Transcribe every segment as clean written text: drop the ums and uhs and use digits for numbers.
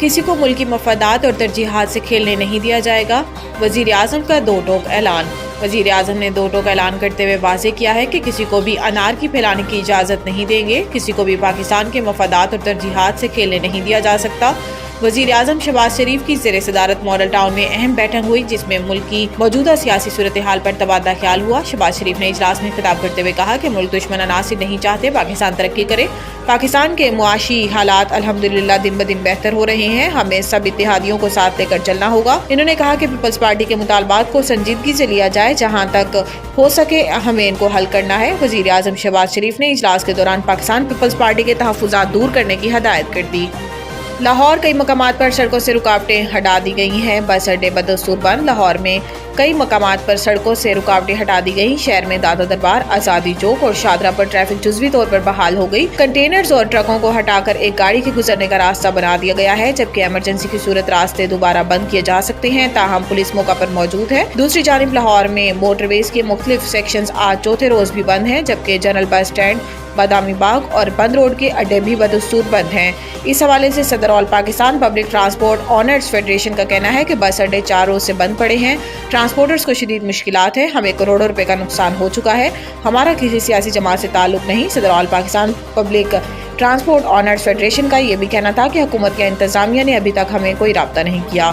کسی کو ملکی مفادات اور ترجیحات سے کھیلنے نہیں دیا جائے گا۔ وزیر اعظم کا دو ٹوک اعلان۔ وزیر اعظم نے دو ٹوک اعلان کرتے ہوئے واضح کیا ہے کہ کسی کو بھی انارکی پھیلانے کی اجازت نہیں دیں گے، کسی کو بھی پاکستان کے مفادات اور ترجیحات سے کھیلنے نہیں دیا جا سکتا۔ وزیر اعظم شہباز شریف کی زیر صدارت ماڈل ٹاؤن میں اہم بیٹھک ہوئی، جس میں ملک کی موجودہ سیاسی صورتحال پر تبادلہ خیال ہوا۔ شہباز شریف نے اجلاس میں خطاب کرتے ہوئے کہا کہ ملک دشمن عناصر نہیں چاہتے پاکستان ترقی کرے۔ پاکستان کے معاشی حالات الحمدللہ دن بدن بہتر ہو رہے ہیں، ہمیں سب اتحادیوں کو ساتھ لے کر چلنا ہوگا۔ انہوں نے کہا کہ پیپلز پارٹی کے مطالبات کو سنجیدگی سے لیا جائے، جہاں تک ہو سکے ہمیں ان کو حل کرنا ہے۔ وزیر اعظم شہباز شریف نے اجلاس کے دوران پاکستان پیپلز پارٹی کے تحفظات دور کرنے کی ہدایت کر دی۔ لاہور کئی مقامات پر سڑکوں سے رکاوٹیں ہٹا دی گئی ہیں، بس اڈے بدستور بند۔ لاہور میں کئی مقامات پر سڑکوں سے رکاوٹیں ہٹا دی گئی۔ شہر میں دادا دربار، آزادی چوک اور شادرہ پر ٹریفک جزوی طور پر بحال ہو گئی۔ کنٹینرز اور ٹرکوں کو ہٹا کر ایک گاڑی کے گزرنے کا راستہ بنا دیا گیا ہے، جبکہ ایمرجنسی کی صورت راستے دوبارہ بند کیے جا سکتے ہیں، تاہم پولیس موقع پر موجود ہے۔ دوسری جانب لاہور میں موٹر ویز کے مختلف سیکشنز آج چوتھے روز بھی بند ہیں، جبکہ جنرل بس اسٹینڈ، بادامی باغ اور بند روڈ کے اڈے بھی بدستور بند ہیں۔ اس حوالے سے صدر all Pakistan public transport owners federation کا کہنا ہے کہ بس اڈے 4 روز سے بند پڑے ہیں، ٹرانسپورٹرز کو شدید مشکلات ہیں، ہمیں کروڑوں روپے کا نقصان ہو چکا ہے، ہمارا کسی سیاسی جماعت سے تعلق نہیں۔ صدر all Pakistan public transport owners federation کا یہ بھی کہنا تھا کہ حکومت یا انتظامیہ نے ابھی تک ہمیں کوئی رابطہ نہیں کیا۔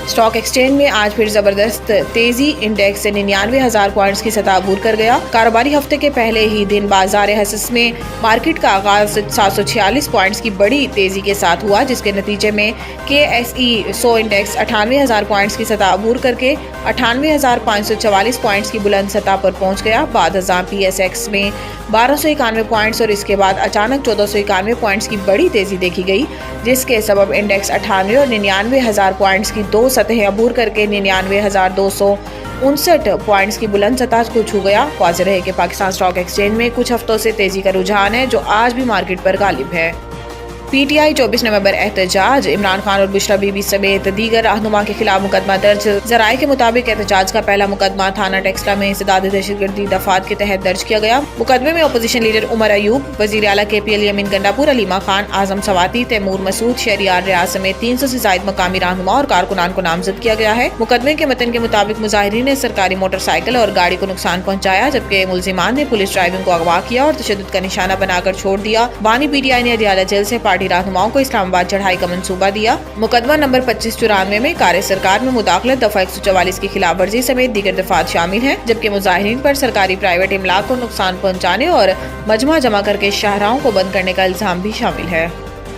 اسٹاک ایکسچینج میں آج پھر زبردست تیزی، انڈیکس سے 99,000 پوائنٹس کی سطح عبور کر گیا۔ کاروباری ہفتے کے پہلے ہی دن بازار حصص میں مارکیٹ کا آغاز 746 پوائنٹس کی بڑی تیزی کے ساتھ ہوا، جس کے نتیجے میں KSE 100 انڈیکس 98,000 پوائنٹس کی سطح عبور کر کے 98,544 پوائنٹس کی بلند سطح پر پہنچ گیا۔ بعد ازاں PSX میں 1291 پوائنٹس اور اس کے بعد اچانک 1491 پوائنٹس کی بڑی تیزی دیکھی گئی، جس کے سبب انڈیکس 98 اور 99,000 پوائنٹس کی دو سطحیں عبور کر کے 99,259 پوائنٹس کی بلند سطح کو چھو گیا۔ واضح رہے کہ پاکستان اسٹاک ایکسچینج میں کچھ ہفتوں سے تیزی کا رجحان ہے، جو آج بھی مارکیٹ پر غالب ہے۔ PTI 24 نومبر احتجاج، عمران خان اور بشرا بی بی سمیت دیگر رہنما کے خلاف مقدمہ درج۔ ذرائع کے مطابق احتجاج کا پہلا مقدمہ تھانہ ٹیکسلا میں انسداد دہشت گردی دفعات کے تحت درج کیا گیا۔ مقدمے میں اپوزیشن لیڈر عمر ایوب، وزیر اعلیٰ KPL یمین گنڈاپور علیمہ خان، اعظم سواتی، تیمور مسعود، شہریار ریاض سمیت 300 سے زائد مقامی رہنما اور کارکنان کو نامزد کیا گیا ہے۔ مقدمے کے متن کے مطابق مظاہرین نے سرکاری موٹر سائیکل اور گاڑی کو نقصان پہنچایا، جبکہ ملزمان نے پولیس ڈرائیونگ کو اغوا کیا اور تشدد کا نشانہ بنا کر چھوڑ دیا۔ بانی PTI نے عدالہ جیل سے پارٹی رہنماؤں کو اسلام آباد چڑھائی کا منصوبہ دیا۔ مقدمہ نمبر 2594 میں کار سرکار میں مداخلت، دفعہ 144 کی خلاف ورزی سمیت دیگر دفعات شامل ہیں، جبکہ مظاہرین پر سرکاری پرائیویٹ املاک کو نقصان پہنچانے اور مجمع جمع کر کے شاہراہوں کو بند کرنے کا الزام بھی شامل ہے۔